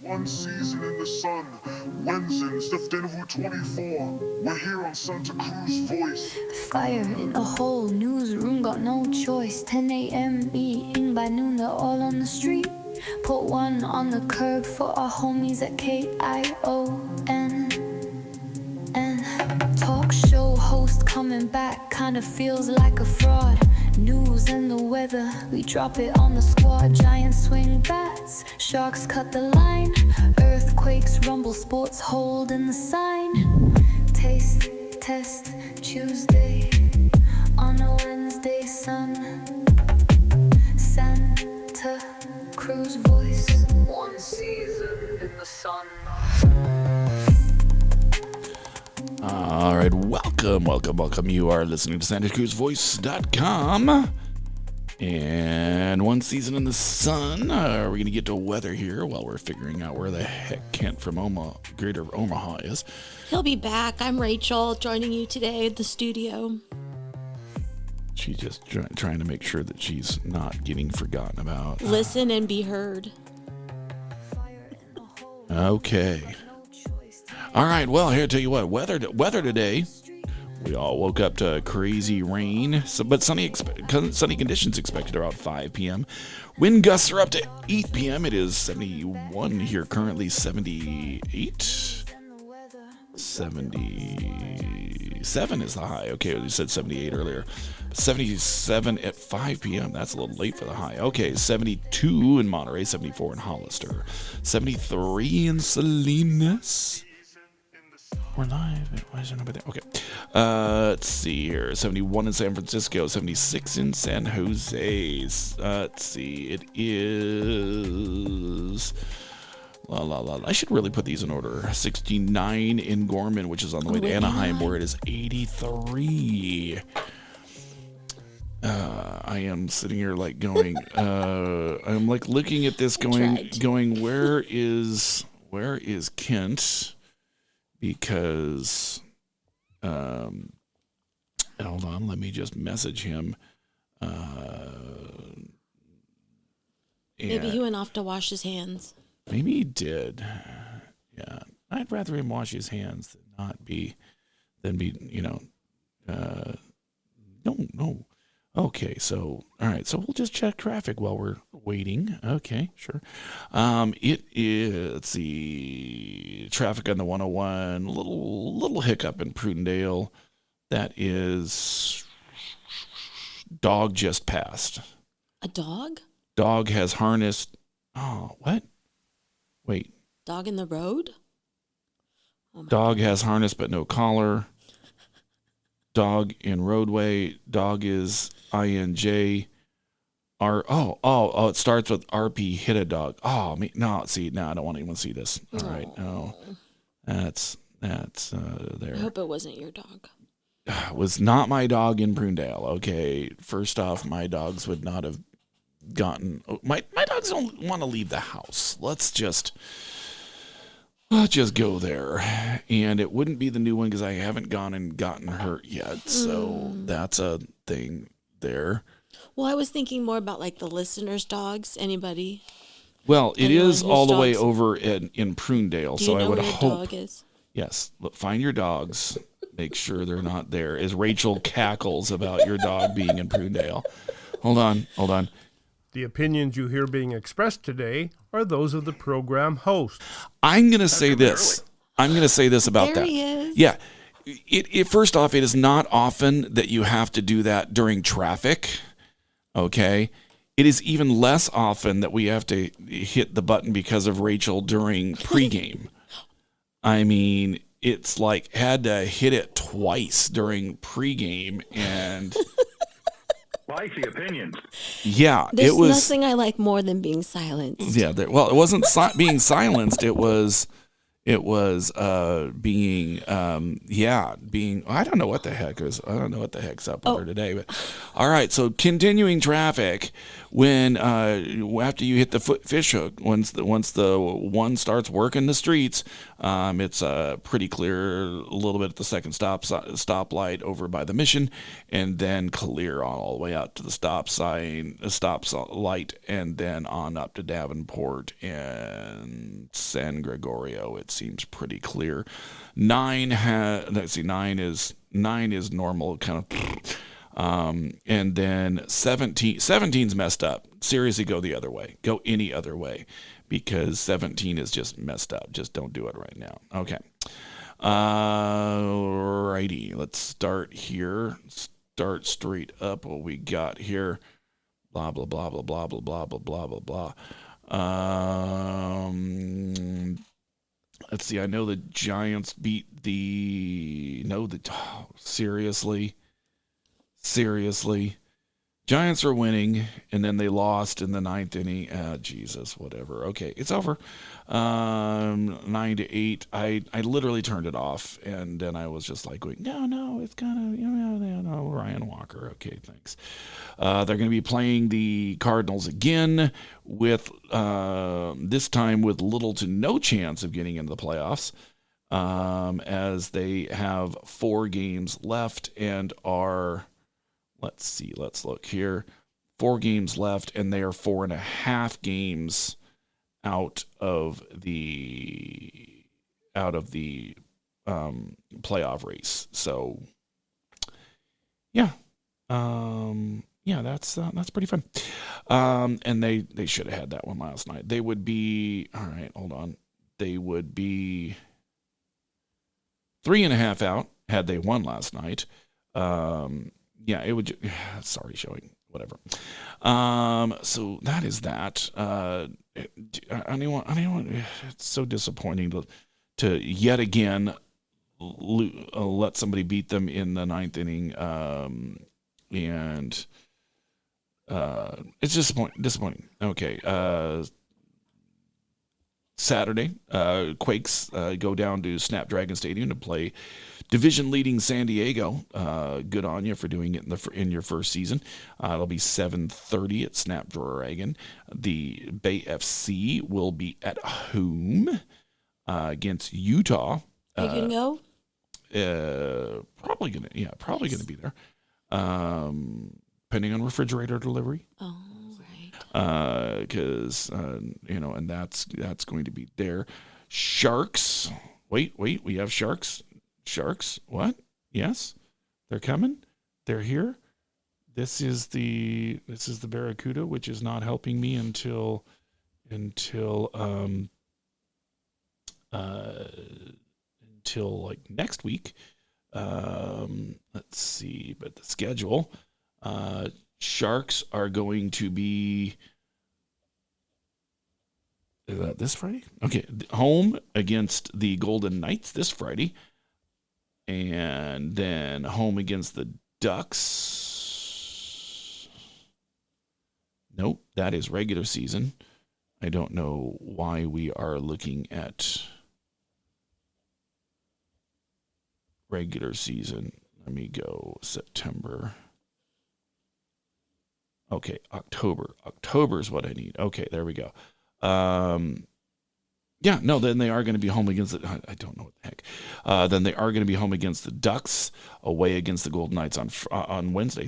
One season in the sun, Wednesdays, September 24. We're here on Santa Cruz Voice. Fire in a whole newsroom, got no choice. 10 a.m. meeting, by noon they're all on the street. Put one on the curb for our homies at KION. And talk show host coming back kinda feels like a fraud. News and the weather, we drop it on the squad. Giants swing bats, sharks cut the line. Earthquakes rumble, sports holding the sign. Taste, test, Tuesday on a Wednesday, sun. Santa Cruz Voice. One season in the sun. All right, welcome. You are listening to SantaCruzVoice.com. And one season in the sun. We're going to get to weather here while we're figuring out where the heck Kent from Greater Omaha is. He'll be back. I'm Rachel, joining you today at the studio. She's just trying to make sure that she's not getting forgotten about. Listen and be heard. Okay. All right, well, here, tell you what, weather today. We all woke up to crazy rain, but sunny conditions expected around 5 p.m. Wind gusts are up to 8 p.m. It is 71 here currently, 78. 77 is the high. Okay, we said 78 earlier. 77 at 5 p.m. That's a little late for the high. Okay, 72 in Monterey, 74 in Hollister, 73 in Salinas. We're live. Why is there nobody there? Okay. Let's see here. 71 in San Francisco. 76 in San Jose. Let's see. It is... I should really put these in order. 69 in Gorman, which is on the way to Anaheim, where it is 83. I am sitting here like going... I'm like looking at this going, where is Kent? Because, hold on, let me just message him. Maybe he went off to wash his hands. Maybe he did. Yeah, I'd rather him wash his hands than be, no. Okay, so, all right, so we'll just check traffic while we're waiting. Okay, sure. It is, let's see, traffic on the 101, little hiccup in Prudendale. That is, dog just passed. A dog? Dog has harnessed, what? Wait. Dog in the road? Dog has harness but no collar. Dog in roadway. Dog is INJ. It starts with RP hit a dog. No, I don't want anyone to see this. All right, no, that's there. I hope it wasn't your dog. Was not my dog in Prunedale. Okay, first off, my dogs would not have gotten. My dogs don't want to leave the house. Let's just go there. And it wouldn't be the new one because I haven't gone and gotten hurt yet. So that's a thing there. Well, I was thinking more about like the listeners' dogs. Anybody? Well, it is all the way dogs? over in Prunedale. So I would hope. Dog is? Yes. Look, find your dogs. Make sure they're not there. As Rachel cackles about your dog being in Prunedale. Hold on. The opinions you hear being expressed today are those of the program hosts. I'm going to say this. I'm going to say this about there that. He is. Yeah. It first off, it is not often that you have to do that during traffic. Okay. It is even less often that we have to hit the button because of Rachel during pregame. I mean, it's like had to hit it twice during pregame and... Spicy opinions. Yeah, There's it was nothing I like more than being silenced. Yeah, it wasn't being silenced. It was being. I don't know what the heck is. I don't know what the heck's up with her today. But all right, so continuing traffic, when after you hit the fish hook, once the one starts working the streets, it's pretty clear a little bit at the second stoplight over by the Mission, and then clear all the way out to the stop light, and then on up to Davenport and San Gregorio. It seems pretty clear. 9 is normal, kind of. And then 17's messed up. Seriously, go the other way. Go any other way, because 17 is just messed up. Just don't do it right now. Okay. Righty. Let's start here. Start straight up. What we got here? Blah blah blah blah blah blah blah blah blah blah blah. Let's see. I know the Giants beat Seriously. Giants are winning, and then they lost in the 9th inning. Jesus, whatever. Okay, it's over. 9-8. I literally turned it off, and then I was just like going, no, it's kind of, no, Ryan Walker. Okay, thanks. They're going to be playing the Cardinals again with, this time with little to no chance of getting into the playoffs, as they have 4 games left and are... Let's see. Let's look here. 4 games left, and they are 4.5 games out of the playoff race. So, yeah, that's pretty fun. And they should have had that one last night. They would be all right. Hold on. They would be 3.5 out had they won last night. Yeah, it would. Sorry, showing whatever. So that is that. Anyone? It's so disappointing to yet again let somebody beat them in the 9th inning. And it's disappointing. Okay. Saturday, Quakes go down to Snapdragon Stadium to play division-leading San Diego. Good on you for doing it in your first season. It'll be 7:30 at Snapdragon. The Bay FC will be at home against Utah. Are you gonna go? Probably gonna be there. Depending on refrigerator delivery. Oh, right. Because and that's going to be there. Sharks. Wait, we have Sharks. Sharks? What? Yes, they're coming. They're here. This is the Barracuda, which is not helping me until like next week. Let's see, but the schedule. Sharks are going to be this Friday. Okay, home against the Golden Knights this Friday. And then home against the Ducks. Nope, that is regular season. I don't know why we are looking at regular season. Let me go September. Okay, October. October is what I need. Okay, there we go. Yeah, no, then they are going to be home against I don't know what the heck. Then they are going to be home against the Ducks, away against the Golden Knights on Wednesday,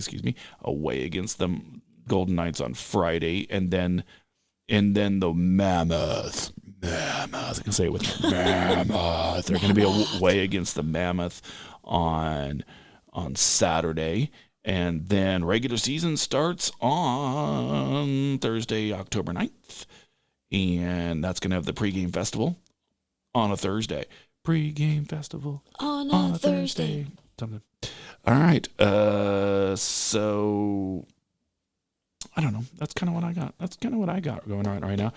away against the Golden Knights on Friday, and then the Mammoth. I can say it with Mammoth. They're going to be away against the Mammoth on Saturday. And then regular season starts on Thursday, October 9th. And that's going to have the pregame festival on a Thursday. Pregame festival on a Thursday. Something. All right. So I don't know. That's kind of what I got. That's kind of what I got going on right now.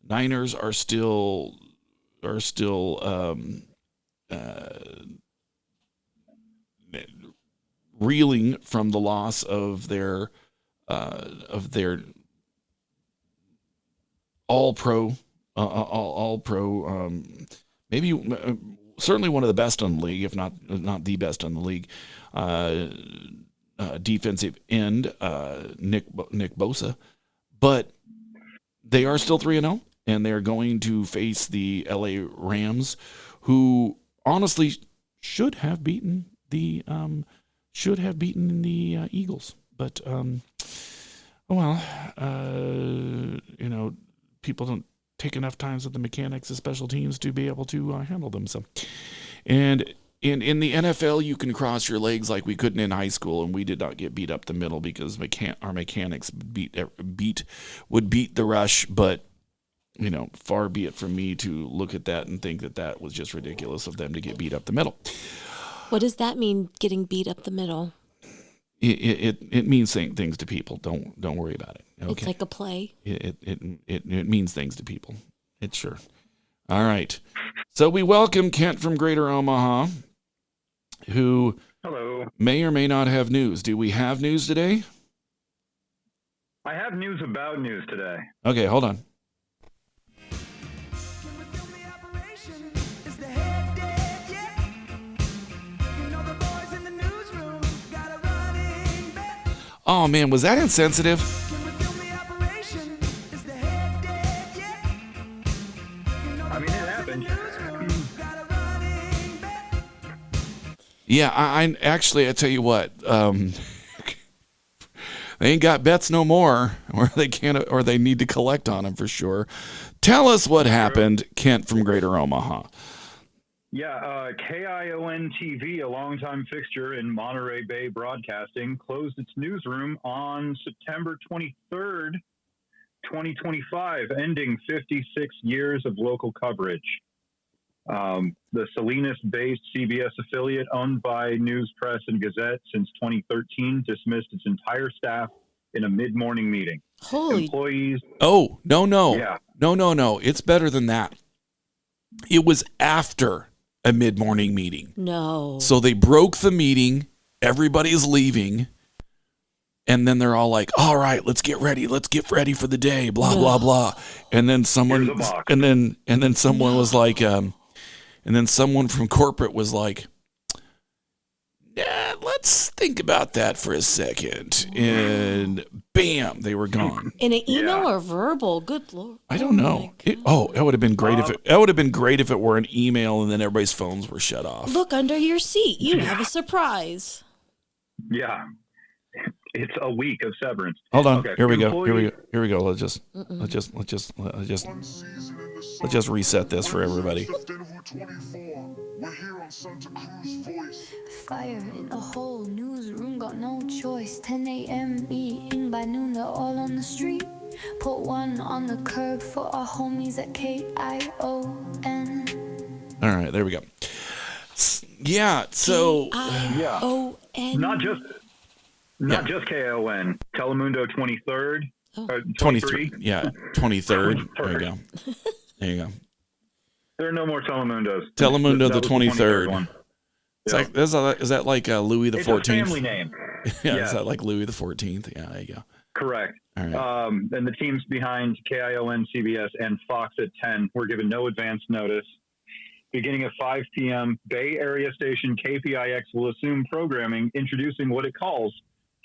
Niners are still reeling from the loss of their all pro, maybe certainly one of the best in the league, if not the best in the league. defensive end, Nick Bosa, but they are still 3-0, and they're going to face the LA Rams, who honestly should have beaten the Eagles, but people don't take enough times with the mechanics of special teams to be able to handle them. So, and in the NFL, you can cross your legs like we couldn't in high school, and we did not get beat up the middle because our mechanics would beat the rush. But far be it from me to look at that and think that was just ridiculous of them to get beat up the middle. What does that mean, getting beat up the middle? It means saying things to people. Don't worry about it. Okay? It's like a play. It means things to people. It's sure. All right. So we welcome Kent from Greater Omaha, who Hello. may or may not have news. Do we have news today? I have news about news today. Okay, hold on. Oh, man, was that insensitive? I mean, it happened. Yeah, I actually, I tell you what, they ain't got bets no more, or they can't, or they need to collect on them for sure. Tell us what happened, Kent from Greater Omaha. Yeah, KION TV, a longtime fixture in Monterey Bay broadcasting, closed its newsroom on September 23rd, 2025, ending 56 years of local coverage. The Salinas-based CBS affiliate, owned by News Press and Gazette since 2013, dismissed its entire staff in a mid-morning meeting. Holy. Employees. Oh, no. Yeah. No. It's better than that. It was after a mid-morning meeting. No. So they broke the meeting. Everybody's leaving. And then they're all like, all right, let's get ready. Let's get ready for the day, blah, blah, blah. And then someone, Here's a box. and then someone was like, and then someone from corporate was like, yeah, let's think about that for a second. And bam, they were gone. In an email Yeah. or verbal? Good Lord. I don't know. It would have been great if it were an email and then everybody's phones were shut off. Look under your seat. You have a surprise. Yeah. It's a week of severance. Hold on. Okay. Here we go. Employees- Here we go. Let's just reset this for everybody. 24. We're here on Santa Cruz Voice. Fire in a whole newsroom, got no choice. 10 a.m. meeting, by noon they're all on the street. Put one on the curb for our homies at KION. All right, there we go. Yeah, so Yeah. KION. Not just KON. Telemundo 23rd. 23. Yeah, 23rd. There you go. There you go. There are no more Telemundos. Telemundo That the was 23rd. one. It's Yeah. like is that like Louis the It's 14th? a family name. Yeah, Yeah. is that like Louis the 14th? Yeah, there you go. Correct. All right. And the teams behind KION, CBS, and Fox at 10 were given no advance notice. Beginning at 5 p.m., Bay Area station KPIX will assume programming introducing what it calls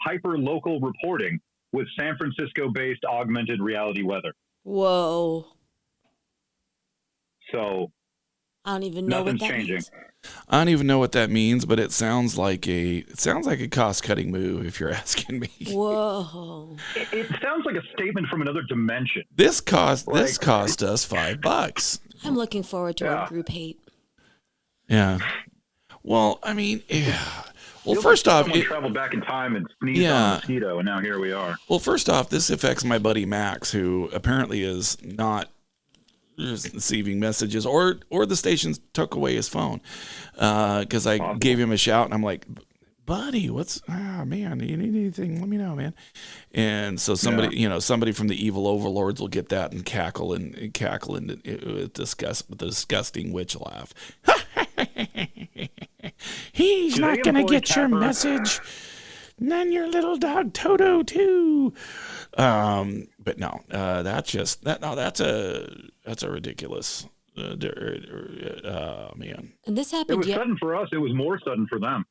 hyper-local reporting with San Francisco-based augmented reality weather. Whoa. So I don't even know what nothing's that changing. means. I don't even know what that means, but it sounds like a cost-cutting move if you're asking me. Whoa. It sounds like a statement from another dimension. This cost us $5. I'm looking forward to Yeah. our group hate. Yeah. Well, I mean, yeah. Well, Feels first like off, someone traveled back in time and sneezed on a mosquito, and now here we are. this affects my buddy Max, who apparently is not receiving messages, or the stations took away his phone because I gave him a shout, and I'm like, buddy, man, you need anything, let me know, man. And so somebody from the evil overlords will get that and cackle and disgusting witch laugh. He's Do not they gonna employ get your Tapper? message. None your little dog Toto too. But no, that's a ridiculous. Man. And this It happened was sudden for us. It was more sudden for them.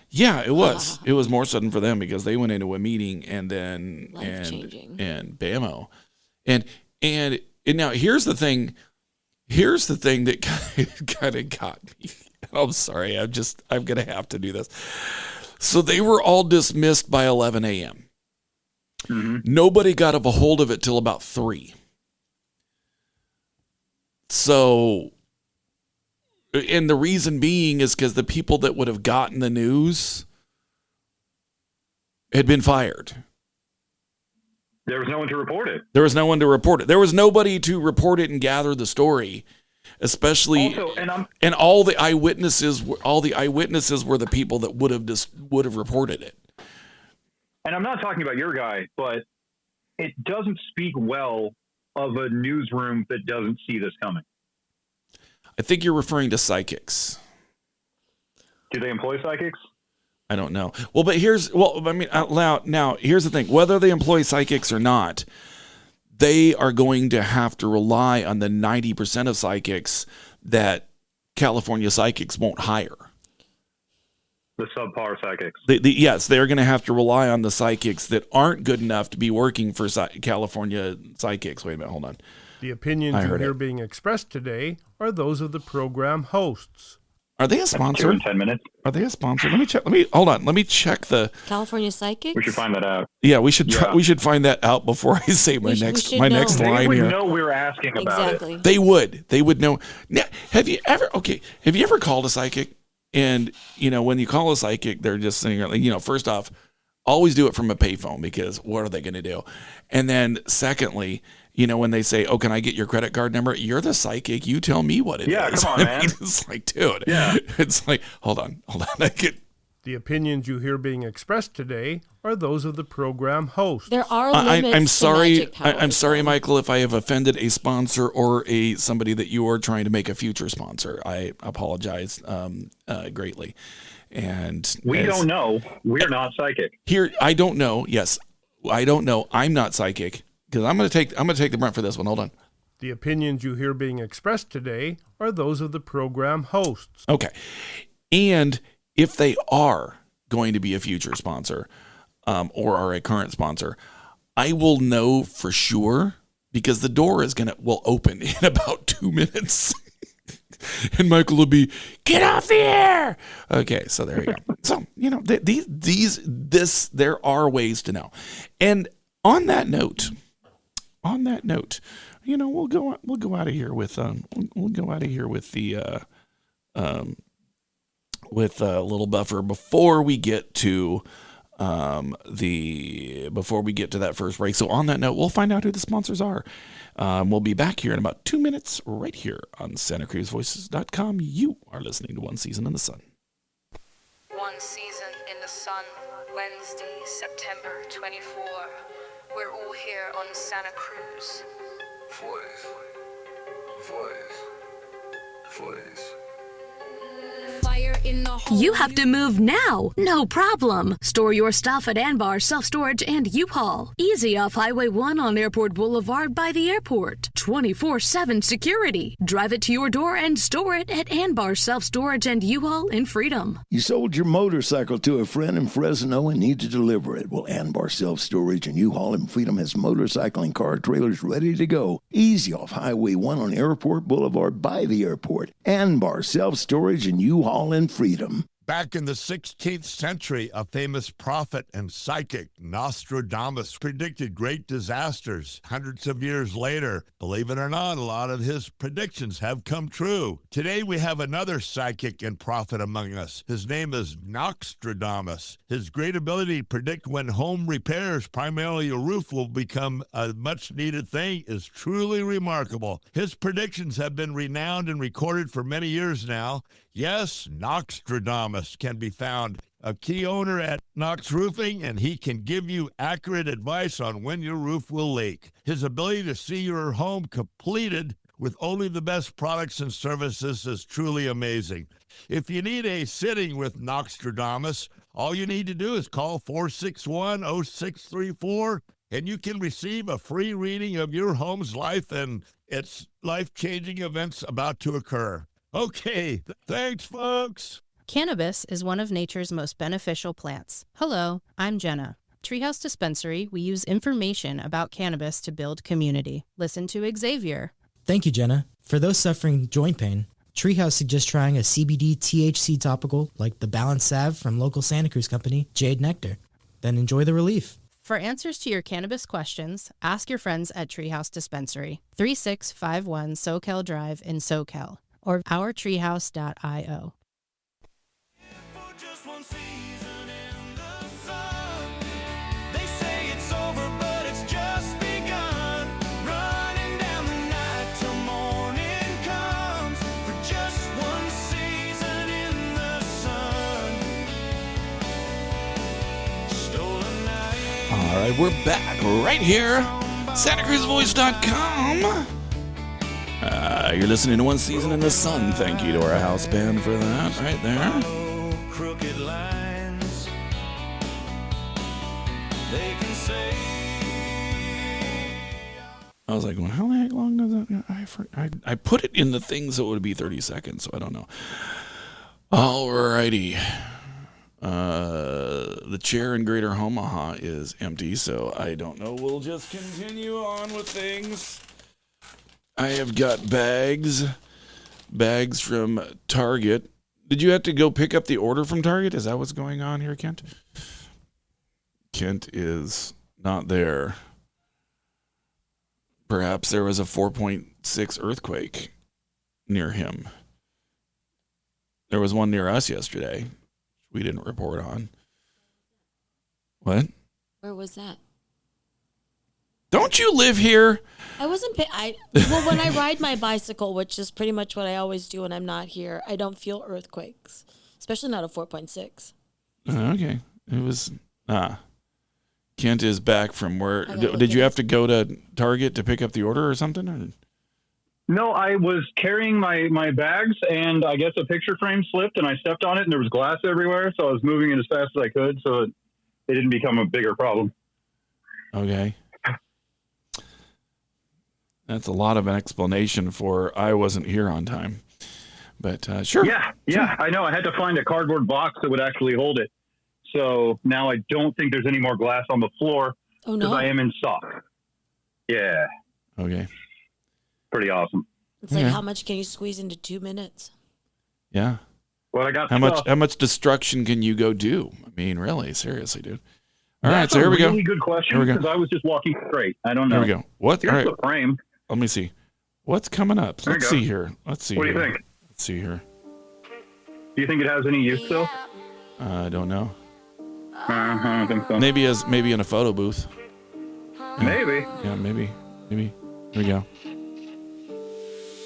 Yeah, it was. It was more sudden for them because they went into a meeting and then Life-changing. and bammo, and now here's the thing. Here's the thing that kind of got me. I'm sorry. I'm gonna have to do this. So they were all dismissed by 11 a.m. Mm-hmm. Nobody got a hold of it till about 3. So, and the reason being is because the people that would have gotten the news had been fired. There was no one to report it. There was no one to report it. There was nobody to report it and gather the story, especially. Also, and all the eyewitnesses were the people that would have reported it. And I'm not talking about your guy, but it doesn't speak well of a newsroom that doesn't see this coming. I think you're referring to psychics. Do they employ psychics? I don't know. Well, but now here's the thing. Whether they employ psychics or not, they are going to have to rely on the 90% of psychics that California psychics won't hire. The subpar psychics. Yes, they're going to have to rely on the psychics that aren't good enough to be working for California psychics. Wait a minute, hold on. The opinions you hear being expressed today are those of the program hosts. Are they a sponsor? In 10 minutes. Are they a sponsor? Let me check. Hold on. Let me check the California Psychics? We should find that out. Yeah, we should we should find that out before I say my next They line would here. know we were asking about it. They would know. Now, have you ever called a psychic? And when you call a psychic, they're just sitting there like, first off, always do it from a payphone because what are they going to do? And then secondly, when they say, "Oh, can I get your credit card number?" You're the psychic. You tell me what it is. Yeah, come on, man. It's like, dude. Yeah. It's like, hold on. The opinions you hear being expressed today are those of the program hosts. There are limits I'm sorry. to magic powers. I'm sorry, Michael, if I have offended a sponsor or somebody that you are trying to make a future sponsor. I apologize greatly. And we don't know. We're not psychic. Here, I don't know. Yes, I don't know. I'm not psychic because I'm going to take the brunt for this one. Hold on. The opinions you hear being expressed today are those of the program hosts. Okay, and if they are going to be a future sponsor or are a current sponsor, I will know for sure because the door will open in about 2 minutes. And Michael will be, "Get off the air." Okay, so there you go. So, there are ways to know. And on that note, we'll go out of here with with a little buffer before we get to that first break. So on that note, we'll find out who the sponsors are. We'll be back here in about 2 minutes right here on SantaCruzVoices.com. You are listening to One Season in the Sun. One Season in the Sun, Wednesday, September 24. We're all here on Santa Cruz. Voice. Fire in the hole. You have to move now. No problem. Store your stuff at Anbar Self-Storage and U-Haul. Easy off Highway 1 on Airport Boulevard by the airport. 24/7 security. Drive it to your door and store it at Anbar Self-Storage and U-Haul in Freedom. You sold your motorcycle to a friend in Fresno and need to deliver it. Well, Anbar Self-Storage and U-Haul in Freedom has motorcycle and car trailers ready to go. Easy off Highway 1 on Airport Boulevard by the airport. Anbar Self-Storage and U-Haul in Freedom. Back in the 16th century, a famous prophet and psychic, Nostradamus, predicted great disasters. Hundreds of years later, believe it or not, a lot of his predictions have come true. Today, we have another psychic and prophet among us. His name is Nostradamus. His great ability to predict when home repairs, primarily a roof, will become a much-needed thing is truly remarkable. His predictions have been renowned and recorded for many years now. Yes, Nostradamus can be found, a key owner at Knox Roofing, and he can give you accurate advice on when your roof will leak. His ability to see your home completed with only the best products and services is truly amazing. If you need a sitting with Nostradamus, all you need to do is call 461-0634, and you can receive a free reading of your home's life and its life-changing events about to occur. Okay, thanks, folks. Cannabis is one of nature's most beneficial plants. Hello, I'm Jenna. Treehouse Dispensary, we use information about cannabis to build community. Listen to Xavier. Thank you, Jenna. For those suffering joint pain, Treehouse suggests trying a CBD THC topical like the Balance Salve from local Santa Cruz company, Jade Nectar. Then enjoy the relief. For answers to your cannabis questions, ask your friends at Treehouse Dispensary, 3651 Soquel Drive in Soquel, or ourtreehouse.io. All right, we're back right here, SantaCruzVoice.com. You're listening to One Season in the Sun. Thank you to our house band for that right there. Crooked lines, they can say. I was like, well, how the heck long does that? I put it in the thing so it would be 30 seconds, so I don't know. All righty. The chair in Greater Omaha is empty, so I don't know. We'll just continue on with things. I have got bags from Target. Did you have to go pick up the order from Target? Is that what's going on here, Kent? Kent is not there. Perhaps there was a 4.6 earthquake near him. There was one near us yesterday. We didn't report on. What? Where was that? Don't you live here? I wasn't. Well, when I ride my bicycle, which is pretty much what I always do when I'm not here, I don't feel earthquakes, especially not a 4.6. Okay, it was. Kent is back from where? Did you have to go to Target to pick up the order or something? Or? No, I was carrying my bags, and I guess a picture frame slipped, and I stepped on it, and there was glass everywhere, so I was moving it as fast as I could, so it didn't become a bigger problem. Okay. That's a lot of an explanation for I wasn't here on time. But sure. Yeah, I know. I had to find a cardboard box that would actually hold it. So now I don't think there's any more glass on the floor because I am in stock. Yeah. Okay. Pretty awesome. It's like, how much can you squeeze into 2 minutes? Yeah. Well, I got how much destruction can you go do? I mean, really, seriously, dude. All right, so here we go. That's a really good question because I was just walking straight. I don't know. Here we go. What? Here's all right. the frame. Let me see. What's coming up? Let's see here. What do you think? Let's see here. Do you think it has any use still? I don't know. I don't think so. Maybe in a photo booth. Maybe. Yeah, maybe. Here we go.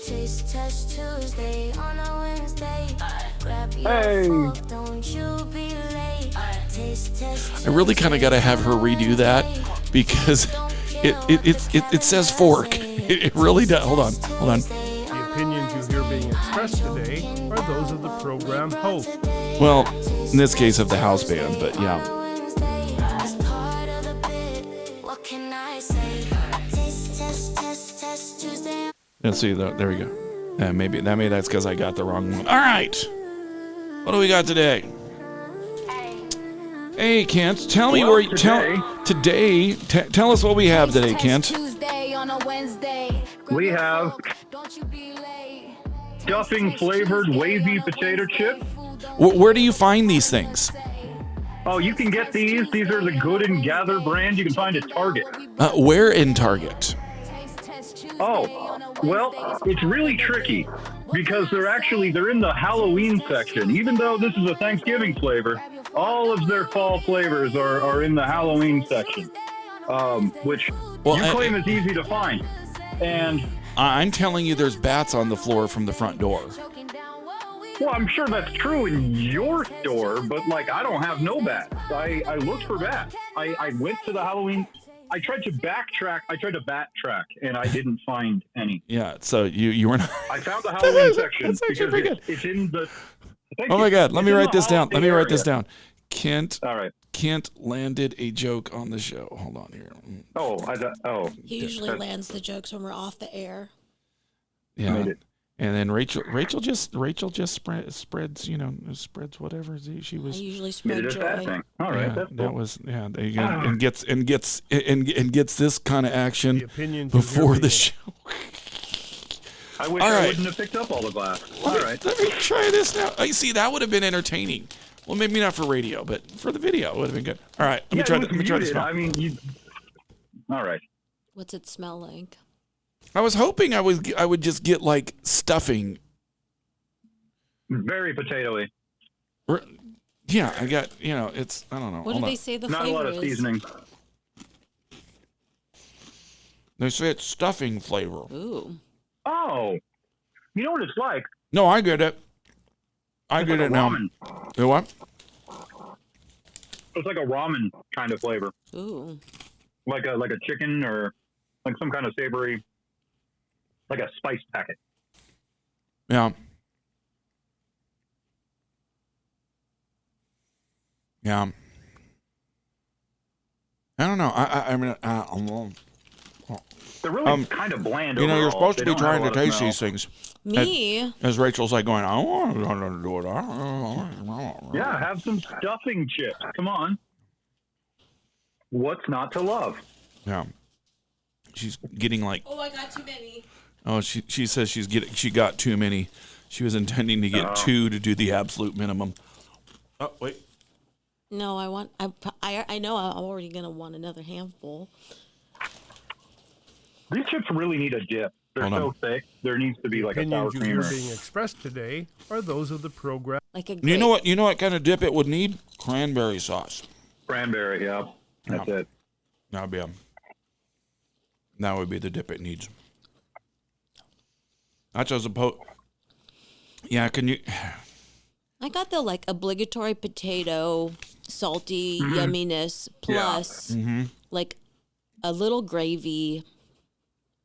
Taste test Tuesday on a Wednesday. Grab your fork, don't you be late. Taste test I really kind of got to have her redo that because it says fork. It really does. Hold on. The opinions you hear being expressed today are those of the program host. Well, in this case of the house band, but yeah. Let's see. There we go. Maybe that's because I got the wrong one. All right. What do we got today? Hey, Kent, tell me where you tell us what we have today, Kent. We have stuffing flavored wavy potato chip. Where do you find these things? Oh, you can get these. These are the Good and Gather brand. You can find at Target. Where in Target? Oh, well, it's really tricky because they're in the Halloween section. Even though this is a Thanksgiving flavor, all of their fall flavors are in the Halloween section, which you claim is easy to find. And I'm telling you, there's bats on the floor from the front door. Well, I'm sure that's true in your store, but I don't have no bats. I looked for bats. I went to the Halloween. I tried to backtrack. I tried to backtrack, and I didn't find any. Yeah, so you were not. I found the Halloween section that's actually pretty good. It's in the. Oh my God! Let me write this down. Kent. All right. Kent landed a joke on the show. Hold on here. Oh, He usually lands the jokes when we're off the air. Yeah. And then Rachel just spreads, spreads whatever she was. I usually Made spread it a fat joy. thing. All right, Yeah, that's that cool. was There you go. And gets this kind of action The opinions you hear before the being show. I wish All I right. wouldn't have picked up all the glass. All right. Let me try this now. I see that would have been entertaining. Well, maybe not for radio, but for the video it would have been good. All right, let me try this. I mean, all right. What's it smell like? I was hoping I would just get like stuffing. Very potatoey. Yeah, I got, it's, I don't know. What Hold did on. they say the Not a flavor lot of is? seasoning. They say it's stuffing flavor. Ooh. Oh, you know what it's like? No, I get it. I It's get like it a now. ramen. You what? It's like a ramen kind of flavor, Ooh. like a chicken or like some kind of savory, like a spice packet. Yeah. Yeah. I don't know. I mean, They're really kind of bland. you're overall. supposed to They be don't have trying a to lot of taste smell. these things. Me? As Rachel's like going, I want to do it. Yeah, have some stuffing chips. Come on. What's not to love? Yeah. She's getting like, Oh, I got too many. oh, she says she got too many. She was intending to get two to do the absolute minimum. Oh, wait. No, I know I'm already going to want another handful. These chips really need a dip. They're Hold so on. thick. There needs to be like a sour opinions you cream. hear being expressed today are those of the program. Like a You know what kind of dip it would need? Cranberry sauce. Cranberry, yeah. That's it. That would be the dip it needs. That's as opposed. Yeah, can you? I got the like obligatory potato, salty Mm-hmm. yumminess plus like a little gravy.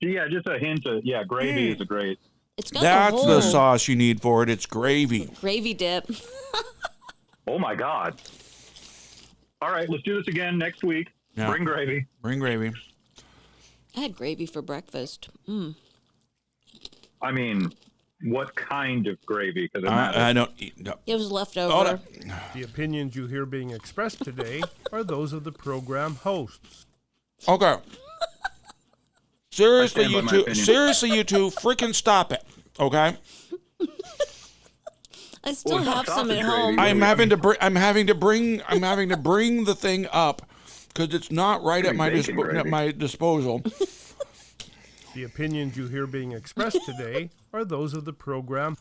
Yeah, just a hint of gravy is a great. It's got That's the whole the sauce you need for it. It's gravy. gravy dip. Oh my God! All right, let's do this again next week. Yeah. Bring gravy. Bring gravy. I had gravy for breakfast. I mean, what kind of gravy? Because I don't eat. No. It was leftover. Hold up. The opinions you hear being expressed today are those of the program hosts. Okay. Seriously, I stand by you my two. opinion. Seriously, you two. Freaking stop it. Okay. I still Well, it's not have some sausage at home. gravy. I'm having to bring the thing up because it's not right at my Bacon gravy. disposal. The opinions you hear being expressed today are those of the program.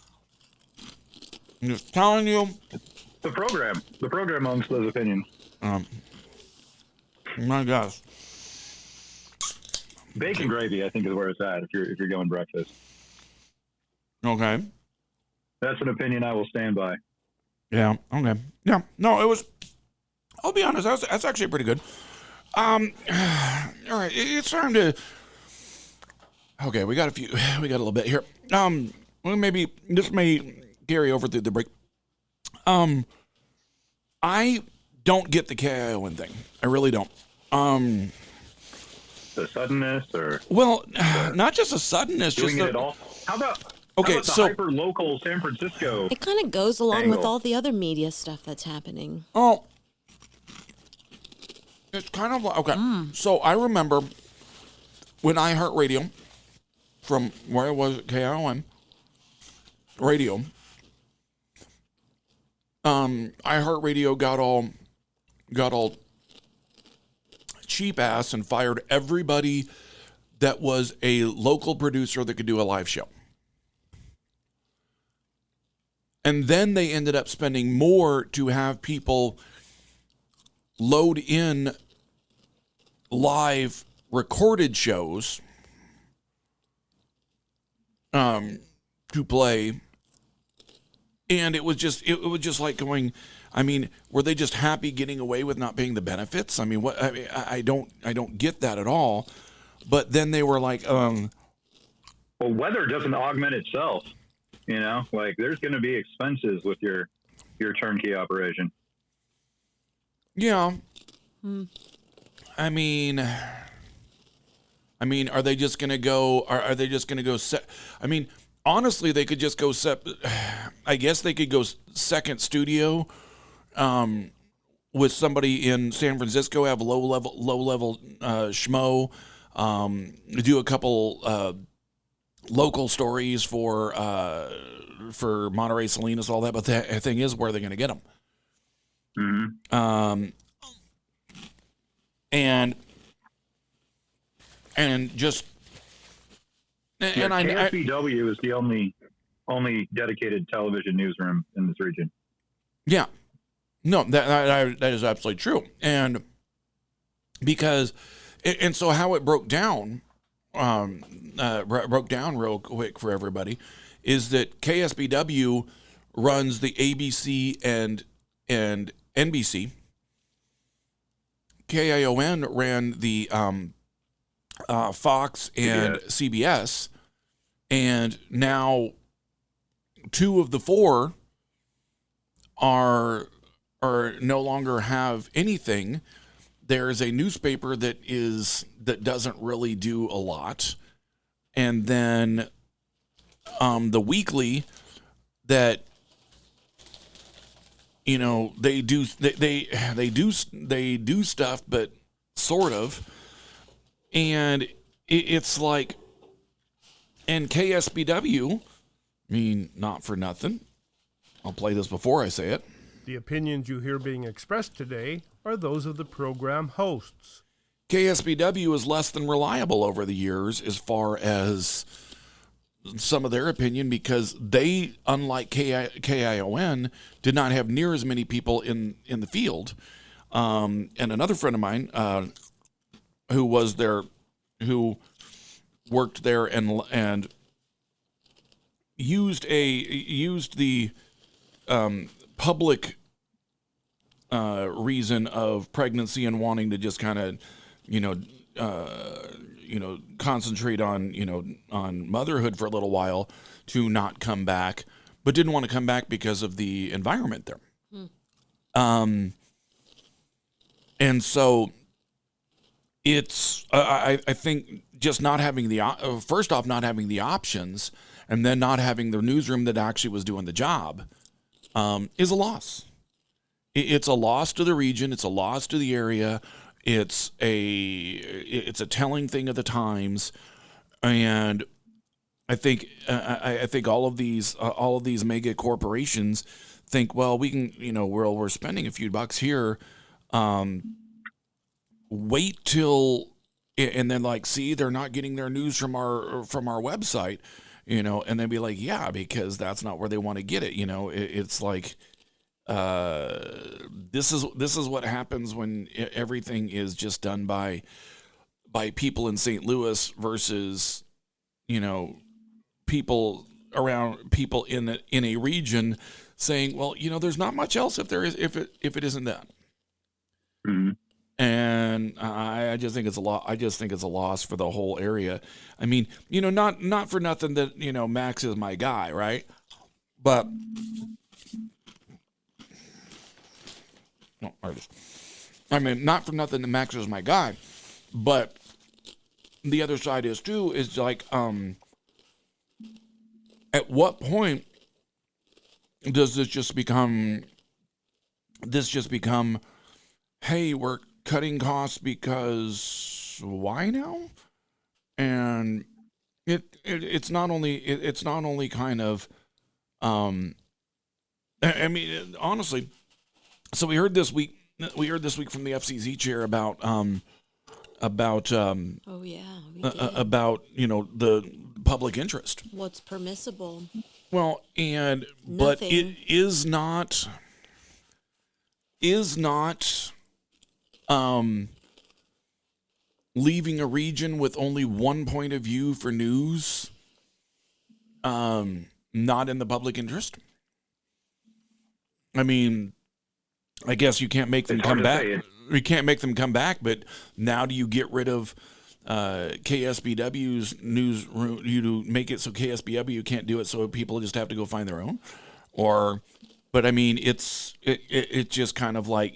I'm just telling you. The program owns those opinions. My gosh. Bacon gravy, I think, is where it's at. If you're going breakfast, Okay. that's an opinion I will stand by. Yeah. Okay. Yeah. No, it was. I'll be honest. That's actually pretty good. All right. It's time to. Okay, we got a little bit here. Well, maybe this may carry over through the break. I don't get the KION thing. I really don't. The suddenness, or Well, not just a suddenness. doing just it at all. How about the so hyper local San Francisco? It kind of goes along with Angle. all the other media stuff that's happening. Oh, it's kind of like, okay. So I remember when iHeartRadio, from where I was at KION radio, iHeartRadio got all cheap ass and fired everybody that was a local producer that could do a live show. And then they ended up spending more to have people load in live recorded shows to play. And it was just like going, I mean, were they just happy getting away with not paying the benefits? I mean, what? I mean, I don't get that at all. But then they were like, Well, weather doesn't augment itself. You know, like there's going to be expenses with your turnkey operation. yeah. I mean, are they just gonna go? Are they just gonna go set? I mean, honestly, they could just go I guess they could go second studio with somebody in San Francisco, have a low level schmo, do a couple local stories for Monterey, Salinas, all that. But the thing is, where are they going to get them? Mm-hmm. And just and KSBW is the only dedicated television newsroom in this region. Yeah, no, that is absolutely true, and because and so how it broke down real quick for everybody is that KSBW runs the ABC and NBC. KION ran the Fox and CBS, and now 2 of the 4 are no longer have anything. There's a newspaper that doesn't really do a lot, and then the weekly that they do stuff, but sort of, and it's like, and KSBW, I mean, not for nothing, I'll play this before I say it. The opinions you hear being expressed today are those of the program hosts. KSBW is less than reliable over the years as far as some of their opinion, because they, unlike KION, did not have near as many people in the field. And another friend of mine who worked there and used the public reason of pregnancy and wanting to just kind of, concentrate on motherhood for a little while, to not come back, but didn't want to come back because of the environment there. And so it's, I think just not having first off, not having the options, and then not having the newsroom that actually was doing the job, is a loss. It's a loss to the region. It's a loss to the area. It's a telling thing of the times, and I think all of these mega corporations think, well, we can, we're spending a few bucks here, wait till, and then like, see, they're not getting their news from our website, and then be like, yeah, because that's not where they want to get it. It's like, this is what happens when everything is just done by people in St. Louis versus, people in a region saying, well, there's not much else if it isn't that. Mm-hmm. And I just think it's a lot. I just think it's a loss for the whole area. I mean, not for nothing that, Max is my guy, right? But no, artist. I mean, not for nothing that Max is my guy, but the other side is like, at what point does this just become, hey, we're cutting costs because why now? And it's not only kind of, I mean, honestly. So we heard this week from the FCC chair about about the public interest. What's permissible? Well, but it is not leaving a region with only one point of view for news not in the public interest. I mean, I guess you can't make them come back. You can't make them come back, but now do you get rid of KSBW's newsroom? You make it so KSBW can't do it, so people just have to go find their own? But I mean, it's just kind of like,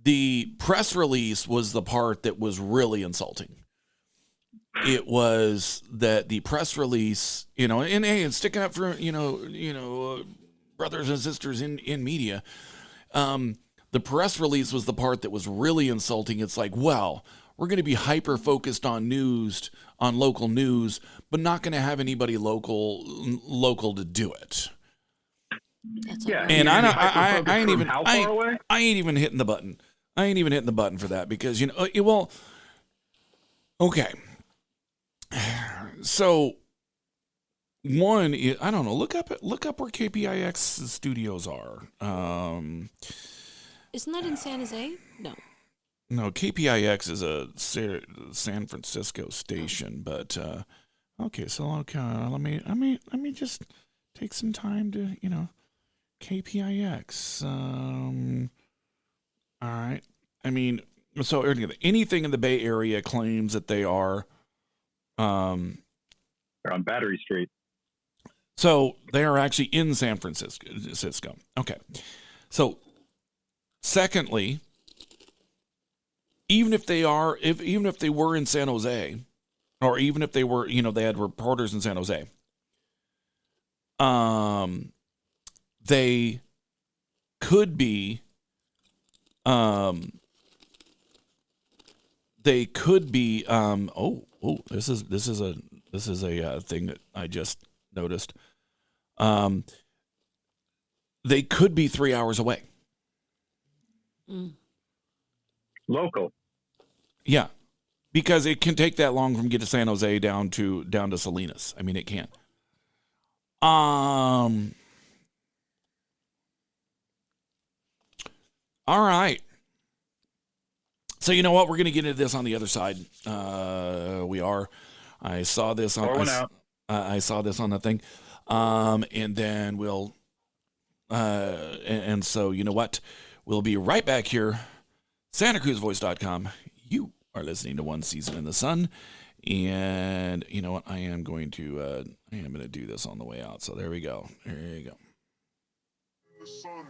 the press release was the part that was really insulting. it was that the press release, and hey, and sticking up for brothers and sisters in media. The press release was the part that was really insulting. It's like, well, we're going to be hyper focused on local news, but not going to have anybody local to do it. Yeah, and I ain't even hitting the button. I ain't even hitting the button for that because okay. So one, I don't know. Look up where KPIX studios are. Isn't that in San Jose? No, KPIX is a San Francisco station, but okay. So let me just take some time to KPIX. All right. I mean, so anything in the Bay Area claims that they are. They're on Battery Street. So they are actually in San Francisco. Okay. So, secondly, even if they were in San Jose, or even if they were, they had reporters in San Jose, they could be, this is a thing that I just noticed. They could be 3 hours away. Local. Yeah, because it can take that long from get to San Jose down to Salinas. I mean, it can. All right. So you know what? We're going to get into this on the other side. We are. I saw this on. I saw this on the thing, and then we'll. And so you know what? We'll be right back here. SantaCruzVoice.com. You are listening to One Season in the Sun, and you know what? I am going to do this on the way out. So there we go. There you go. The sun,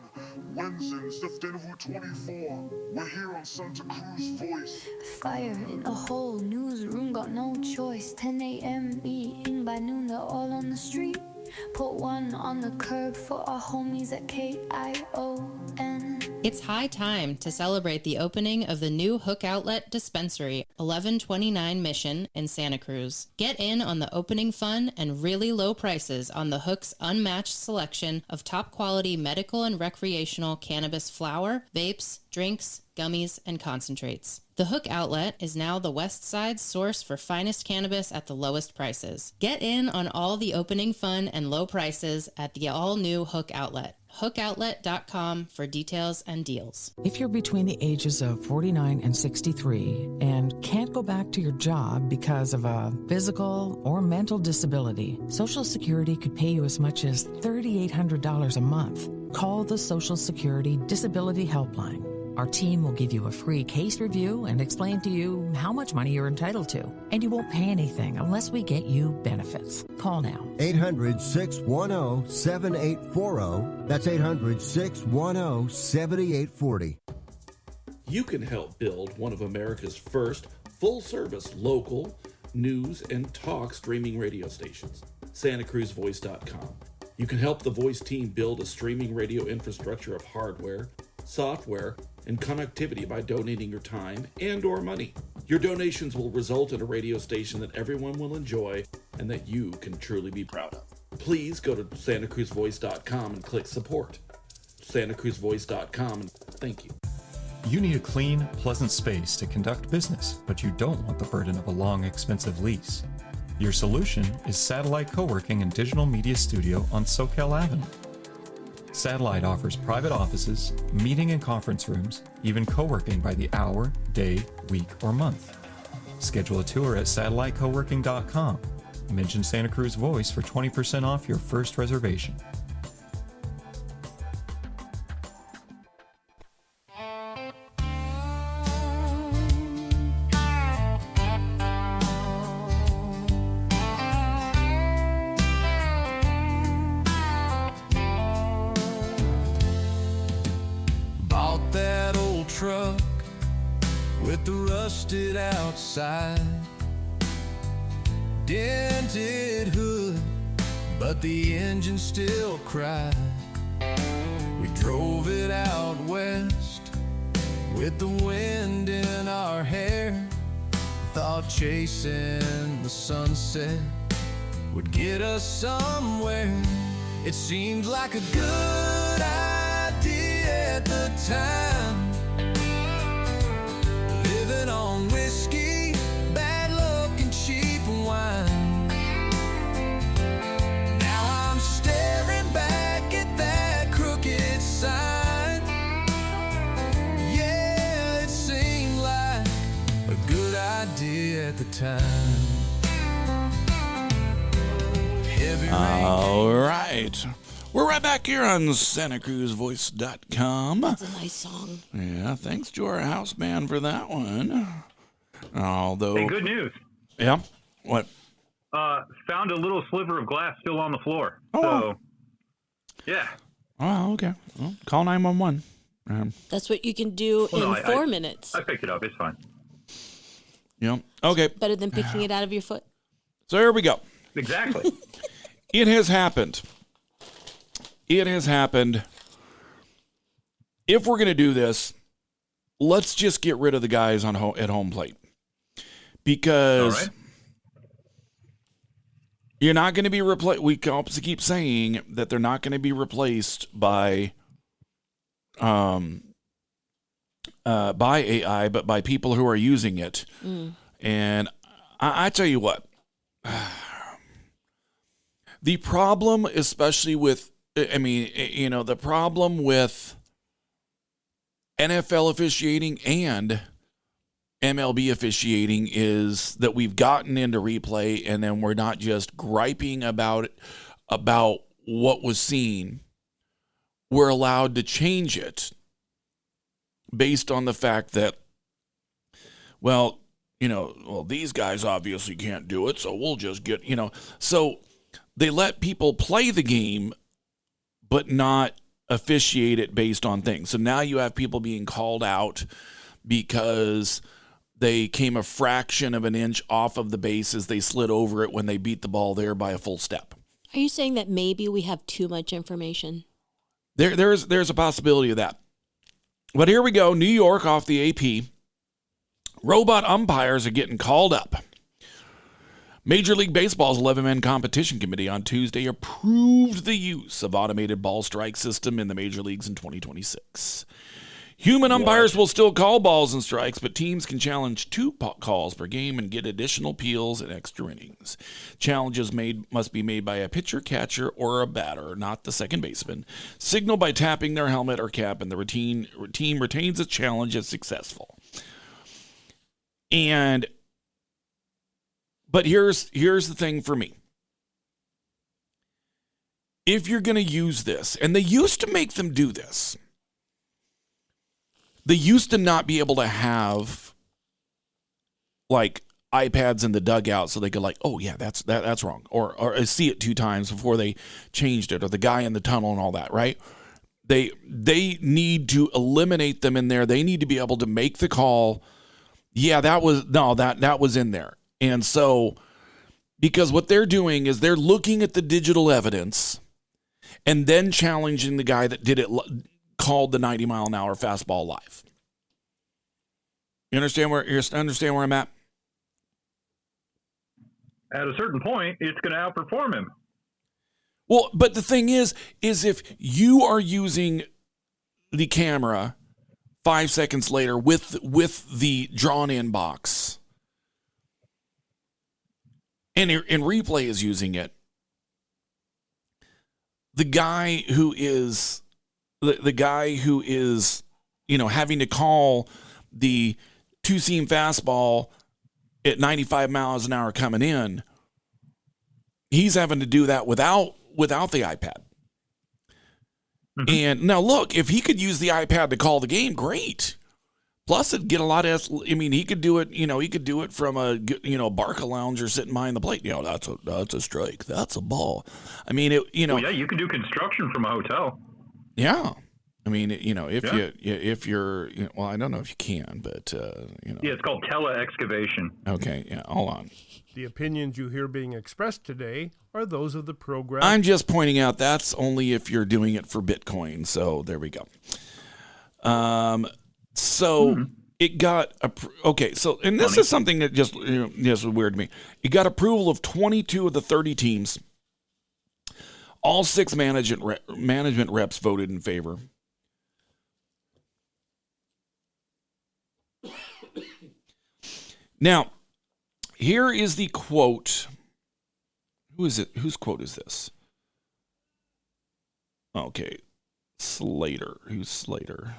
Wednesday, September 24. We're here on Santa Cruz Voice. Fire in a whole newsroom, got no choice. 10 a.m. meeting, by noon they're all on the street. Put one on the curb for our homies at KION. It's high time to celebrate the opening of the new Hook Outlet Dispensary, 1129 Mission in Santa Cruz. Get in on the opening fun and really low prices on the Hook's unmatched selection of top quality medical and recreational cannabis flower, vapes, drinks, gummies, and concentrates. The Hook Outlet is now the West Side's source for finest cannabis at the lowest prices. Get in on all the opening fun and low prices at the all-new Hook Outlet. HookOutlet.com for details and deals. If you're between the ages of 49 and 63 and can't go back to your job because of a physical or mental disability, Social Security could pay you as much as $3,800 a month. Call the Social Security Disability Helpline. Our team will give you a free case review and explain to you how much money you're entitled to. And you won't pay anything unless we get you benefits. Call now. 800-610-7840. That's 800-610-7840. You can help build one of America's first full-service local news and talk streaming radio stations. SantaCruzVoice.com. You can help the Voice team build a streaming radio infrastructure of hardware, software, and connectivity by donating your time and or money. Your donations will result in a radio station that everyone will enjoy and that you can truly be proud of. Please go to SantaCruzVoice.com and click support. SantaCruzVoice.com, and thank you. You need a clean, pleasant space to conduct business, but you don't want the burden of a long, expensive lease. Your solution is Satellite Co-working and Digital Media Studio on Soquel Avenue. Satellite offers private offices, meeting and conference rooms, even co-working by the hour, day, week, or month. Schedule a tour at satellitecoworking.com. Mention Santa Cruz Voice for 20% off your first reservation. With the rusted outside, dented hood, but the engine still cried. We drove it out west with the wind in our hair. Thought chasing the sunset would get us somewhere. It seemed like a good idea at the time. Living on whiskey, bad luck, and cheap wine. Now I'm staring back at that crooked sign. Yeah, it seemed like a good idea at the time. All right. We're right back here on SantaCruzVoice.com. That's a nice song. Yeah, thanks to our house band for that one. Although, Hey, good news. Yeah? What? Found a little sliver of glass still on the floor. Oh. So, yeah. Oh, okay. Well, call 911. That's what you can do Well, in 4 minutes. I picked it up. It's fine. Yeah. Okay. Better than picking it out of your foot. So here we go. Exactly. It has happened. It has happened. If we're going to do this, let's just get rid of the guys on at home plate. Because you're not going to be replaced. We keep saying that they're not going to be replaced by AI, but by people who are using it. And I tell you what, the problem, especially with, the problem with NFL officiating and MLB officiating is that we've gotten into replay, and then we're not just griping about what was seen. We're allowed to change it based on the fact that, these guys obviously can't do it, so we'll just get, So they let people play the game, but not officiate it based on things. So now you have people being called out because they came a fraction of an inch off of the base as they slid over it when they beat the ball there by a full step. Are you saying that maybe we have too much information? There's a possibility of that. But here we go. New York off the AP. Robot umpires are getting called up. Major League Baseball's 11-man competition committee on Tuesday approved the use of automated ball strike system in the major leagues in 2026. Human umpires will still call balls and strikes, but teams can challenge 2 calls per game and get additional peels and extra innings. Challenges must be made by a pitcher, catcher, or a batter, not the second baseman. Signal by tapping their helmet or cap, and the team retains a challenge if successful. But here's the thing for me. If you're going to use this, and they used to make them do this, they used to not be able to have like iPads in the dugout so they could oh yeah, that's wrong, or see it 2 times before they changed it, or the guy in the tunnel and all that, right? They need to eliminate them in there. They need to be able to make the call. Yeah, that was in there. And so, because what they're doing is they're looking at the digital evidence and then challenging the guy that did it, called the 90-mile-an-hour fastball live. You understand where I'm at? At a certain point, it's going to outperform him. Well, but the thing is if you are using the camera 5 seconds later with the drawn-in box, and replay is using it, the guy who is having to call the 2-seam fastball at 95 miles an hour coming in, he's having to do that without the iPad. Mm-hmm. And now look, if he could use the iPad to call the game, great. Plus, it'd get a lot of. He could do it. He could do it from a Barca lounger sitting behind the plate. That's a strike. That's a ball. Yeah, you could do construction from a hotel. Yeah, I mean, if you're, well, I don't know if you can, but Yeah, it's called tele-excavation. Okay, yeah, hold on. The opinions you hear being expressed today are those of the program. I'm just pointing out that's only if you're doing it for Bitcoin. So there we go. It got okay. So, and this is something that just was weird to me. It got approval of 22 of the 30 teams. All 6 management reps voted in favor. Now, here is the quote. Who is it? Whose quote is this? Okay. Slater. Who's Slater?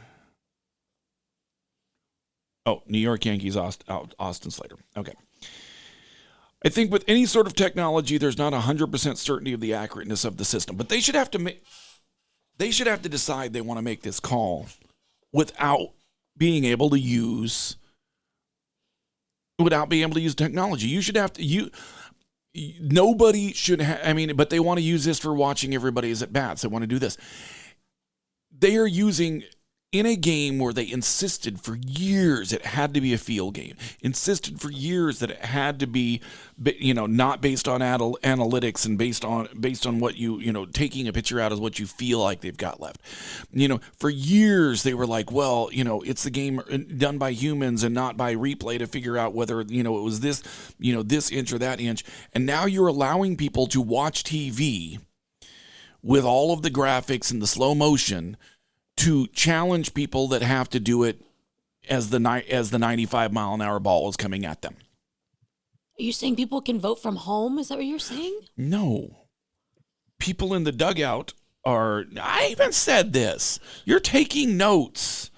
Oh, New York Yankees, Austin Slater. Okay. I think with any sort of technology, there's not 100% certainty of the accurateness of the system, but they should have to decide they want to make this call without being able to use technology. You should have to nobody should have, but they want to use this for watching everybody's at bats. They want to do this. They are using, in a game where they insisted for years it had to be a field game, insisted for years that it had to be, not based on analytics and based on what taking a picture out is what you feel like they've got left. For years they were like, well, it's the game done by humans and not by replay to figure out whether, it was this, this inch or that inch. And now you're allowing people to watch TV with all of the graphics and the slow motion to challenge people that have to do it as the 95-mile-an-hour ball is coming at them. Are you saying people can vote from home? Is that what you're saying? No. People in the dugout are... I even said this. You're taking notes.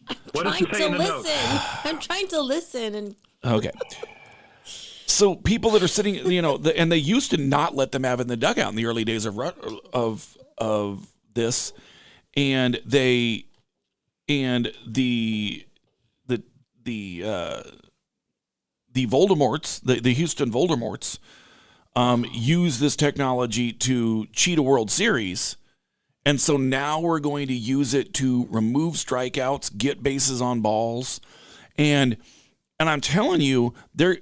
I'm trying to listen. And Okay. So people that are sitting, and they used to not let them have it in the dugout in the early days of this. And the Voldemorts, the Houston Voldemorts, use this technology to cheat a World Series, and so now we're going to use it to remove strikeouts, get bases on balls, and I'm telling you, they're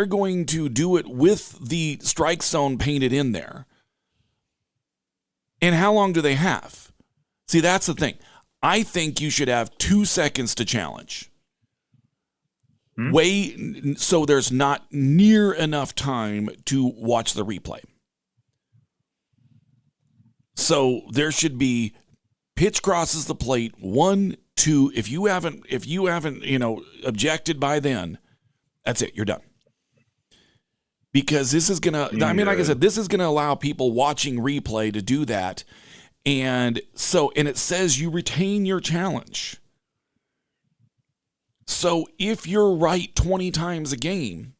going to do it with the strike zone painted in there. And how long do they have? See, that's the thing. I think you should have 2 seconds to challenge. So there's not near enough time to watch the replay. So there should be pitch crosses the plate, 1, 2. If you haven't, objected by then, that's it. You're done. Because this is gonna. Like I said, this is gonna allow people watching replay to do that. And it says you retain your challenge. So if you're right 20 times a game,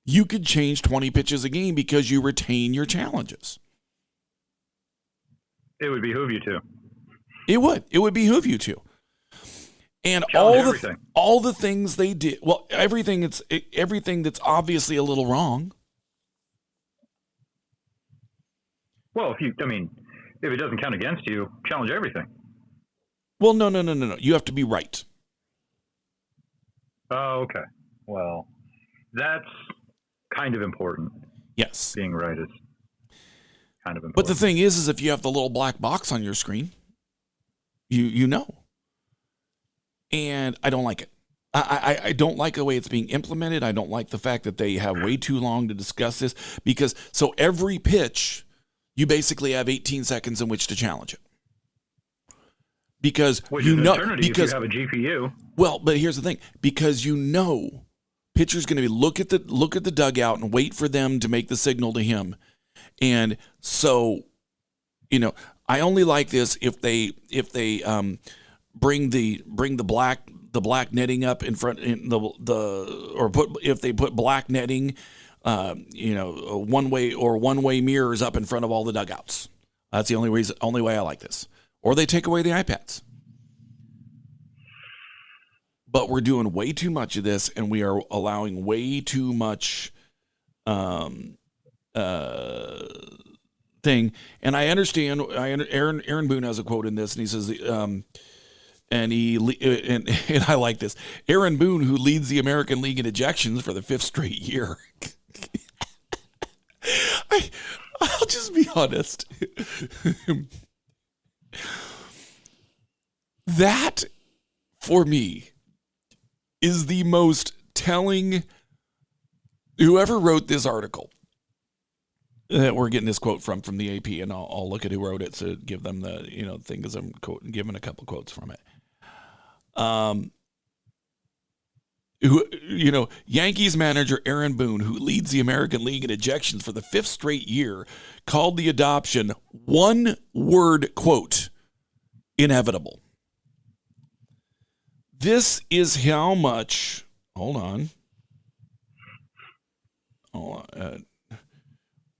you could change 20 pitches a game because you retain your challenges. It would behoove you to. It would behoove you to. And all the things they did, well, everything that's obviously a little wrong. Well, if it doesn't count against you, challenge everything. Well, no. You have to be right. Oh, okay. Well, that's kind of important. Yes. Being right is kind of important. But the thing is if you have the little black box on your screen, you know. And I don't like it. I don't like the way it's being implemented. I don't like the fact that they have way too long to discuss this because every pitch, you basically have 18 seconds in which to challenge it. Because if you have a GPU. Well, but here's the thing: because pitcher's going to be look at the dugout and wait for them to make the signal to him, and so, I only like this if they bring the black netting up in front if they put black netting, one way mirrors up in front of all the dugouts. That's the only way I like this. Or they take away the iPads. But we're doing way too much of this, and we are allowing way too much thing, and I understand. AAron Boone has a quote in this, and he says, and I like this. AAron Boone, who leads the American League in ejections for the 5th straight year. I'll just be honest. That, for me, is the most telling. Whoever wrote this article that we're getting this quote from the AP, and I'll look at who wrote it to give them the thing, because I'm giving a couple quotes from it. Yankees manager AAron Boone, who leads the American League in ejections for the 5th straight year, called the adoption, one word quote, inevitable. This is how much. Hold on.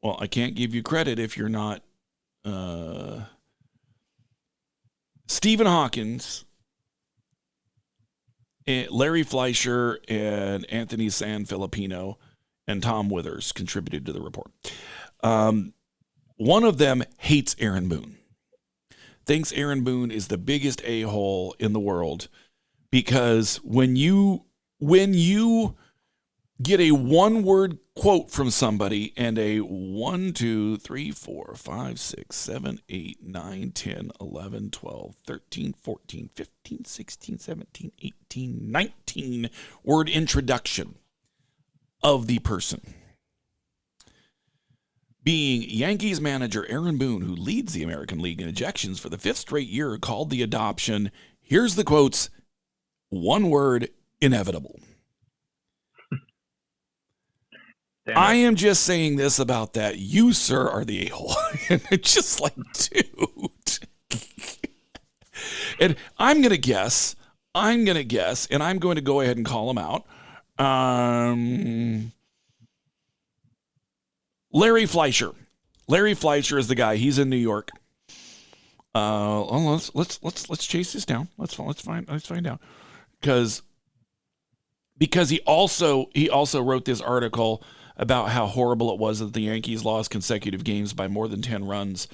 Well, I can't give you credit if you're not. Stephen Hawkins, Larry Fleischer, and Anthony Sanfilippo and Tom Withers contributed to the report. One of them hates AAron Boone. Thinks AAron Boone is the biggest a-hole in the world, because when you get a one-word quote from somebody and a 1, 2, 3, 4, 5, 6, 7, 8, 9, 10, 11, 12, 13, 14, 15, 16, 17, 18, 19 word introduction of the person, being Yankees manager AAron Boone, who leads the American League in ejections for the 5th straight year, called the adoption, here's the quotes, one word, inevitable. I am just saying this about that. You, sir, are the a-hole. And it's just like, dude. And I'm going to guess, and I'm going to go ahead and call him out. Larry Fleischer. Larry Fleischer is the guy. He's in New York. Let's chase this down. Let's find out. Because he also wrote this article about how horrible it was that the Yankees lost consecutive games by more than 10 runs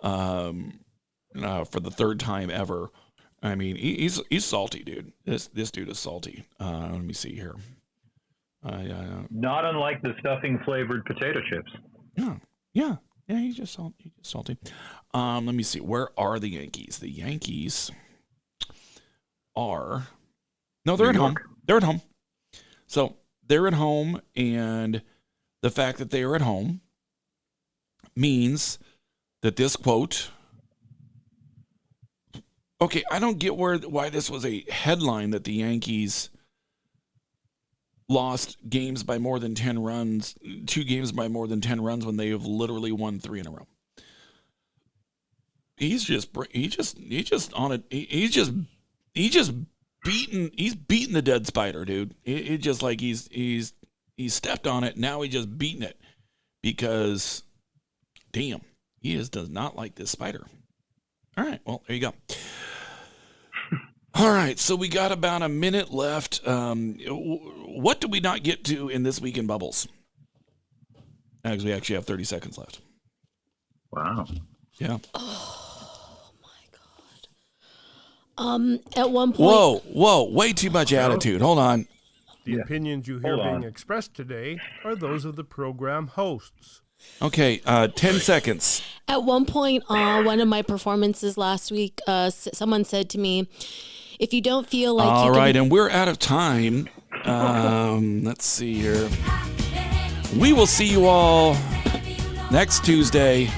for the 3rd time ever. I mean, he's salty, dude. This dude is salty. Let me see here. Not unlike the stuffing flavored potato chips. Yeah. He's just salty. Let me see. Where are the Yankees? The Yankees are. No, they're at home. They're at home. So they're at home, and the fact that they are at home means that this quote. Okay, I don't get why this was a headline that the Yankees lost games by more than 10 runs, 2 games by more than 10 runs when they have literally won 3 in a row. He's just beating the dead spider, dude. It's just like he's stepped on it. Now he's just beating it because, damn, he does not like this spider. All right, well, there you go. All right, so we got about a minute left. What did we not get to in This Week in Bubbles? Because we actually have 30 seconds left. Wow. Yeah. Oh, my God. At one point... Whoa, way too much attitude. Hold on. The opinions you hear being expressed today are those of the program hosts. Okay, 10 seconds. At one point on one of my performances last week, someone said to me, if you don't feel like all right, and we're out of time. Let's see here. We will see you all next Tuesday.